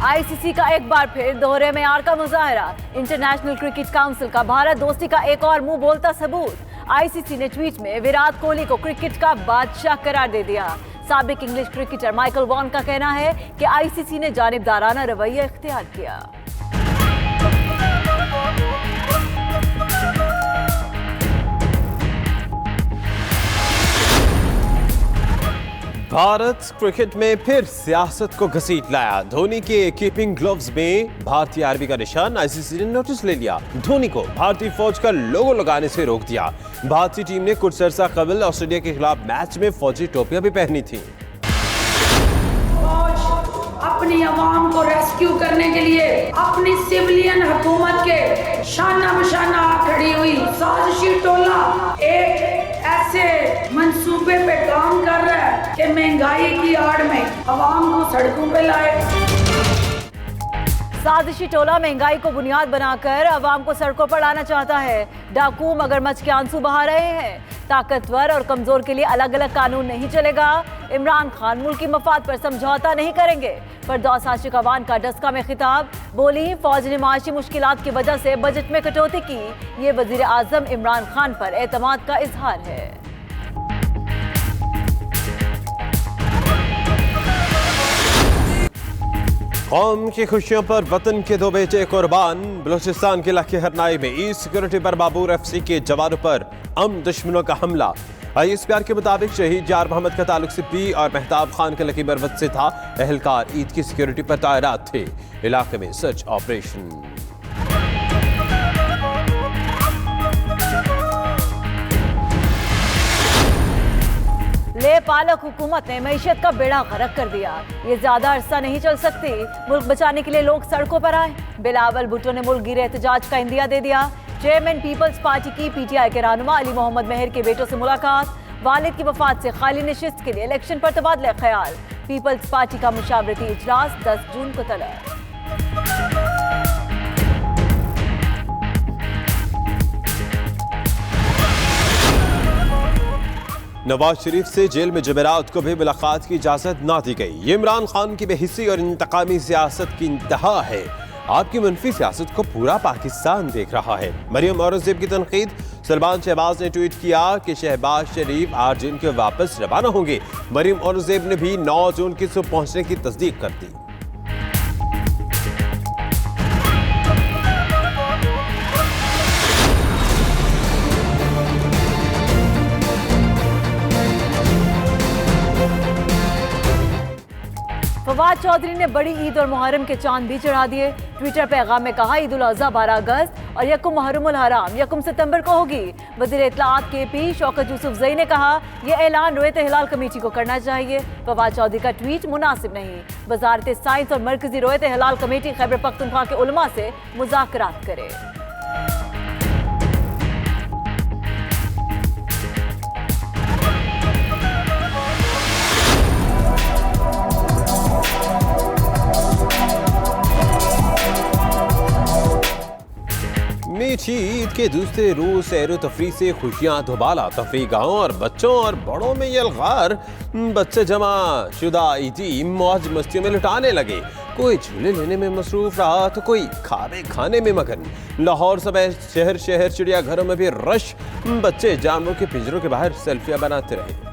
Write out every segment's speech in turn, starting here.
ICC का एक बार फिर दोहरे मेयार का मुजाहरा। इंटरनेशनल क्रिकेट काउंसिल का भारत दोस्ती का एक और मुंह बोलता सबूत। आईसीसी ने ट्वीट में विराट कोहली को क्रिकेट का बादशाह करार दे दिया। साबिक इंग्लिश क्रिकेटर माइकल वॉन का कहना है कि आईसीसी ने जानिबदाराना रवैया इख्तियार किया। भारत क्रिकेट में फिर सियासत को घसीट लाया। धोनी के कीपिंग ग्लव्स में भारतीय आर्मी का निशान। आईसीसी ने नोटिस ले लिया। धोनी को भारतीय फौज का लोगो लगाने से रोक दिया। भारतीय टीम ने कुछ अरसा कबल ऑस्ट्रेलिया के खिलाफ मैच में फौजी टोपियां भी पहनी थी। अपनी आवाम को रेस्क्यू करने के लिए अपनी सिविलियन हुकूमत के शाना बशाना खड़ी हुई साजिशी टोला एक ऐसे मंसूबे पे काम कर रहा है कि महंगाई की आड़ में आवाम को सड़कों पे लाए। साजिशी टोला महंगाई को बुनियाद बनाकर आवाम को सड़कों पर लाना चाहता है। डाकू मगरमच्छ के आंसू बहा रहे हैं। ताकतवर और कमजोर के लिए अलग अलग कानून नहीं चलेगा। इमरान खान मुल्की मफाद पर समझौता नहीं करेंगे। फरदौस आशिक अवान का डस्का में खिताब। बोली, फौज ने माशी मुश्किलात की वजह से बजट में कटौती की। ये वजीर आजम इमरान खान पर एतमाद का इजहार है। कौम की खुशियों पर वतन के दो बेटे कुर्बान। बलूचिस्तान के इलाके हरनाई में ई सिक्योरिटी पर बाबूर एफसी के जवानों पर दुश्मनों का हमला। ISPR के मुताबिक शहीद यार मोहम्मद का ताल्लुक सिप्पी और मेहताब खान के लकी मरवत से था। एहलकार ईद की सिक्योरिटी पर तैनात थे। इलाके में सर्च ऑपरेशन। ले पालक हुकूमत ने मईशत का बेड़ा गर्क कर दिया। ये ज्यादा अरसा नहीं चल सकती। मुल्क बचाने के लिए लोग सड़कों पर आए। बिलावल भुट्टो ने मुल्क गिरे एहतजाज का इंदिया दे दिया। चेयरमैन पीपल्स पार्टी की PTI के रहनुमा अली मोहम्मद मेहर के बेटों से मुलाकात। वालिद की वफात से खाली नशिस्त के लिए इलेक्शन पर तबादला ख्याल। पीपल्स पार्टी का मुशावरती इजलास 10 जून को तलब। नवाज शरीफ से जेल में जमेरात को भी मुलाकात की इजाजत ना दी गई। ये इमरान खान की बेहिस्सी और इंतकामी सियासत की इंतहा है। आपकी मनफी सियासत को पूरा पाकिस्तान देख रहा है। मरियम औरंगजेब की तनकीद। सलमान शहबाज ने ट्वीट किया कि शहबाज शरीफ 8 जून के वापस रवाना होंगे। मरियम औरंगजेब ने भी 9 जून की सुबह पहुंचने की तस्दीक कर दी। फवाद चौधरी ने बड़ी ईद और मुहर्रम के चांद भी चढ़ा दिए। ट्विटर पैगाम में कहा, ईद उल अज़हा 12 अगस्त और यकुम मुहर्रमुल हराम 1 सितंबर को होगी। वज़ीर इत्तलाआत KP शौकत यूसुफजई ने कहा, यह ऐलान रोयत हिलाल कमेटी को करना चाहिए। फवाद चौधरी का ट्वीट मुनासिब नहीं। वजारत साइंस और मरकजी रोयत हिलाल कमेटी खैबर पख्तूनख्वा के उलमा से मुज़ाकरात करे। मीठी ईद के दूसरे रोज सैर तफरी से खुशियां धुबाला। तफरी गाहों और बच्चों और बड़ों में यलगार। बच्चे जमा शुदा ईदी मौज मस्तियों में लुटाने लगे। कोई झूले लेने में मसरूफ रहा तो कोई खावे खाने में मगन। लाहौर समेत शहर शहर चिड़ियाघरों में भी रश। बच्चे जानवरों के पिंजरों के बाहर सेल्फियां बनाते रहे।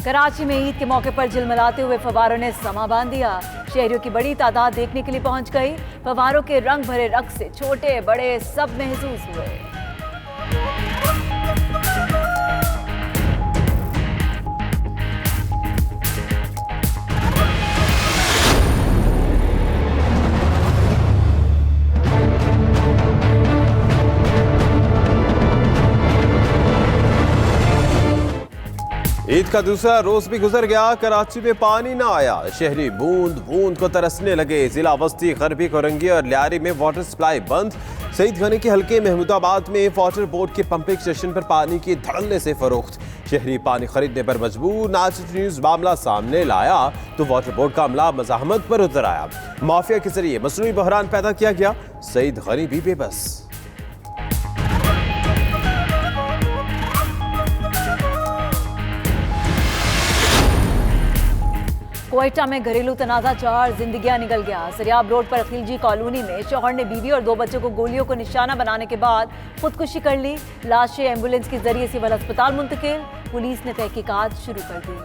कराची में ईद के मौके पर झिलमिलाते हुए फव्वारों ने समा बांध दिया। शहरियों की बड़ी तादाद देखने के लिए पहुंच गई। फव्वारों के रंग भरे रक्स से छोटे बड़े सब महसूस हुए। ईद का दूसरा रोज भी गुजर गया। कराची में पानी ना आया। शहरी बूंद बूंद को तरसने लगे। जिला वस्ती, गरबी, कोरंगी और लियारी में वाटर सप्लाई बंद। सईद गनी के हल्के महमूदाबाद में वाटर बोर्ड के पंपिंग स्टेशन पर पानी की धड़ल्ले से फरोख्त। शहरी पानी खरीदने पर मजबूर। नाच न्यूज मामला सामने लाया तो वाटर बोर्ड का अमला मज़ाहमत पर उतर आया। माफिया के जरिए मसनूई बहरान पैदा किया गया। सईद गनी भी बेबस। क्वेटा में घरेलू तनाजा 4 जिंदगियां निकल गया। सरियाब रोड पर खिलजी कॉलोनी में शौहर ने बीवी और 2 बच्चों को गोलियों को निशाना बनाने के बाद खुदकुशी कर ली। लाशें एम्बुलेंस के जरिए सिविल अस्पताल मुंतकिल। पुलिस ने तहकीकात शुरू कर दी।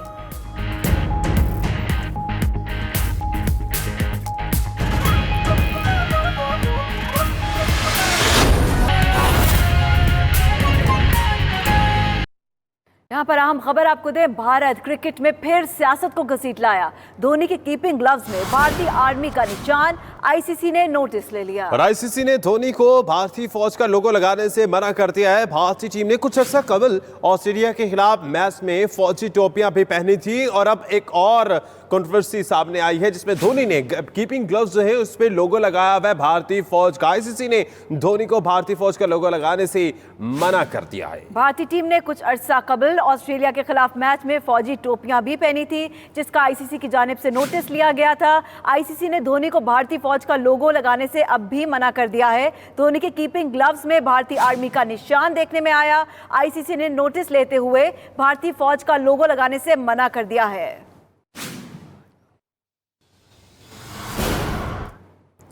यहाँ पर अहम खबर आपको दें, भारत क्रिकेट में फिर सियासत को घसीट लाया। धोनी के कीपिंग ग्लव्स में भारतीय आर्मी का निशान। आईसीसी ने नोटिस ले लिया और आईसीसी ने धोनी को भारतीय फौज का लोगो लगाने से मना कर दिया है। भारतीय टीम ने कुछ अर्सा कबल ऑस्ट्रेलिया के खिलाफ मैच में फौजी टोपियां भी पहनी थी और अब एक और कंट्रोवर्सी सामने आई है जिसमें धोनी ने कीपिंग ग्लव्स जो है उस पर लोगो लगाया हुआ है भारतीय फौज का। आईसीसी ने धोनी को भारतीय फौज का लोगो लगाने से मना कर दिया है। भारतीय टीम ने कुछ अर्सा कबल ऑस्ट्रेलिया के खिलाफ मैच में फौजी टोपियां भी पहनी थी जिसका आईसीसी की जानिब से नोटिस लिया गया था। आईसीसी ने धोनी को भारतीय फौज का लोगो लगाने से अब भी मना कर दिया है। धोनी के कीपिंग ग्लव्स में भारतीय आर्मी का निशान देखने में आया। आईसीसी ने नोटिस लेते हुए भारतीय फौज का लोगो लगाने से मना कर दिया है।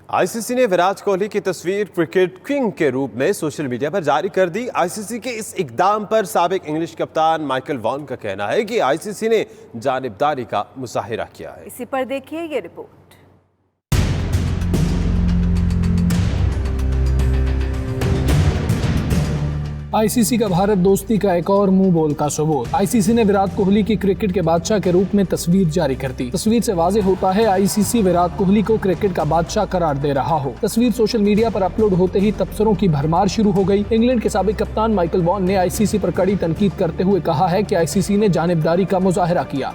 आईसीसी ने विराट कोहली की तस्वीर क्रिकेट किंग के रूप में सोशल मीडिया पर जारी कर दी। आईसीसी के इस इकदाम पर साबिक इंग्लिश कप्तान माइकल वॉन का कहना है कि आईसीसी ने जानिबदारी का मुजाहिरा किया है। इसी पर देखिए ये रिपोर्ट। आईसीसी का भारत दोस्ती का एक और मुंह बोल का सबूत। आईसीसी ने विराट कोहली की क्रिकेट के बादशाह के रूप में तस्वीर जारी कर दी। तस्वीर से वाज़ेह होता है आईसीसी विराट कोहली को क्रिकेट का बादशाह करार दे रहा हो। तस्वीर सोशल मीडिया पर अपलोड होते ही तबसरों की भरमार शुरू हो गई। इंग्लैंड के साबिक कप्तान माइकल वॉन ने आईसीसी पर कड़ी तनकीद करते हुए कहा है कि आईसीसी ने जानिबदारी का मुजाहिरा किया।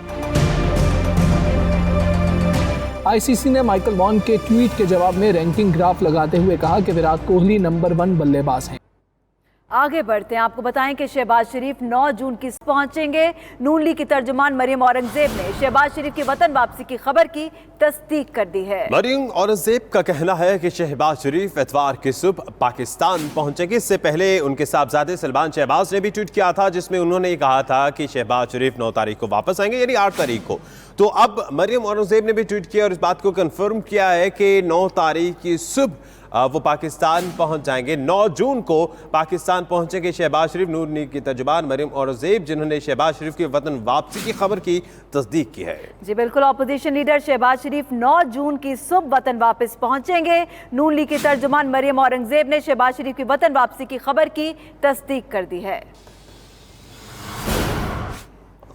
आईसीसी ने माइकल वॉन के ट्वीट के जवाब में रैंकिंग ग्राफ लगाते हुए कहा कि विराट कोहली नंबर 1 बल्लेबाज हैं। आगे बढ़ते हैं, आपको बताएं कि शहबाज शरीफ 9 जून की पहुंचेंगे। नून लीग की तर्जुमान मरियम औरंगजेब ने शहबाज शरीफ की वतन वापसी की खबर की तस्दीक कर दी है। मरियम औरंगजेब का कहना है कि शहबाज शरीफ इतवार की सुबह पाकिस्तान पहुंचेंगे। इससे पहले उनके साहबजादे सलमान शहबाज ने भी ट्वीट किया था जिसमें उन्होंने कहा था कि शहबाज शरीफ 9 तारीख को वापस आएंगे, यानी 8 तारीख को। तो अब मरियम औरंगजेब ने भी ट्वीट किया और इस बात को कंफर्म किया है कि 9 तारीख की सुबह वो पाकिस्तान पहुंच जाएंगे। 9 जून को पाकिस्तान पहुंचेंगे शहबाज शरीफ। नून लीग की तर्जुमान मरियम औरंगजेब जिन्होंने शहबाज शरीफ की वतन वापसी की खबर की तस्दीक की है। जी बिल्कुल, अपोजिशन लीडर शहबाज शरीफ 9 जून की सुबह वतन वापस पहुंचेंगे। नून लीग की तर्जुमान मरियम औरंगजेब ने शहबाज शरीफ की वतन वापसी की खबर की तस्दीक कर दी है।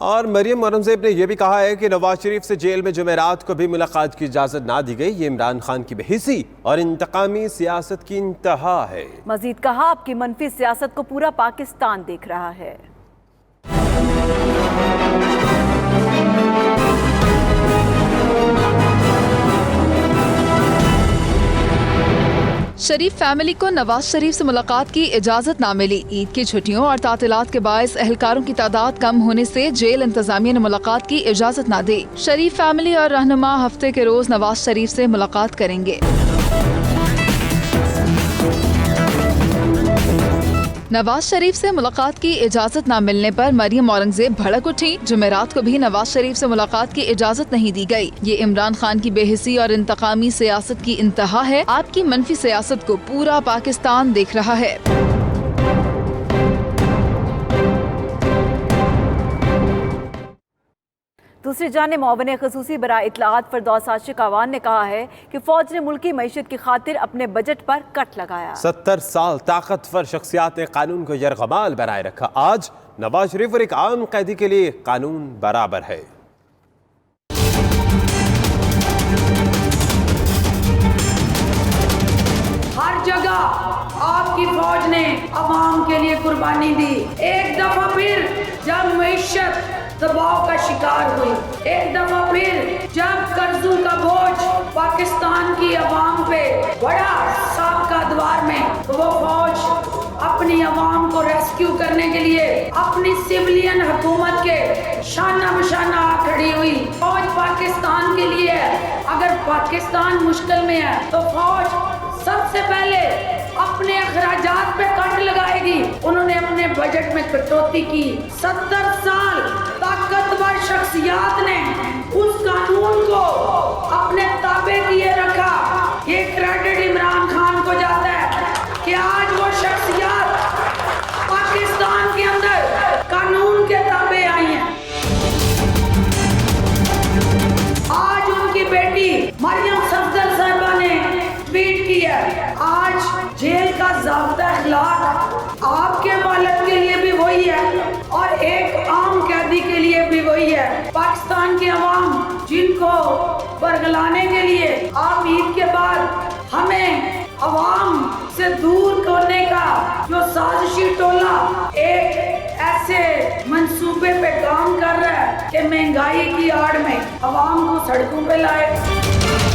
और मरियम औरंगजेब ने यह भी कहा है कि नवाज शरीफ से जेल में जुमेरात को भी मुलाकात की इजाजत ना दी गई। ये इमरान खान की बेहिसी और इंतकामी सियासत की इंतहा है। मजीद कहा, आपकी मनफी सियासत को पूरा पाकिस्तान देख रहा है। शरीफ फैमिली को नवाज शरीफ से मुलाकात की इजाजत ना मिली। ईद की छुट्टियों और तातीलात के बायस एहलकारों की तादाद कम होने से जेल इंतजामिया ने मुलाकात की इजाजत ना दी। शरीफ फैमिली और रहनुमा हफ्ते के रोज नवाज शरीफ से मुलाकात करेंगे। नवाज शरीफ से मुलाकात की इजाजत न मिलने पर मरियम औरंगजेब भड़क उठी। जुमेरात को भी नवाज शरीफ से मुलाकात की इजाजत नहीं दी गई। ये इमरान खान की बेहिसी और इंतकामी सियासत की इंतहा है। आपकी मनफी सियासत को पूरा पाकिस्तान देख रहा है। दूसरी जानिब मुआविन ख़ुसूसी बराए इत्तलाआत फरदौस आशिक अवान ने कहा है कि फौज ने मुल्की मईशत की खातिर अपने बजट पर कट लगाया। 70 साल ताकतवर शख्सियात ने कानून को यरगमाल बनाए रखा। आज नवाज शरीफ और एक आम कैदी के लिए कानून बराबर है। हर जगह आपकी फौज ने अवाम के लिए कुर्बानी दी। एक दफा फिर जब मईशत दबाव का शिकार हुई, एक दफा फिर जब कर्जों का बोझ पाकिस्तान की अवाम पे बड़ा साबका अदवार में वो फौज अपनी आवाम को रेस्क्यू करने के लिए अपनी सिविलियन हुकूमत के शाना बशाना खड़ी हुई। फौज पाकिस्तान के लिए है। अगर पाकिस्तान मुश्किल में है तो फौज सबसे पहले अपने अखराजात पे कट लगाएगी। उन्होंने अपने बजट में कटौती की। 70 साल ताकतवर शख्सियात ने उस कानून को अपने ताबे किए रखा। ये क्रेडिट इमरान खान को जाता है कि आज वो शख्सियात पाकिस्तान के अंदर कानून के ताबे आई हैं। आज उनकी बेटी मरियम सफदर साहिबा ने ट्वीट किया, आज जेल का ज़ाब्ता अखलाक आपके वालिद के लिए भी वही है और एक आम कैदी के लिए भी वही है। पाकिस्तान की अवाम जिनको बरगलाने के लिए आप ईद के बाद हमें अवाम से दूर करने का जो साजिशी टोला एक ऐसे मंसूबे पे काम कर रहा है कि महंगाई की आड़ में अवाम को सड़कों पे लाए।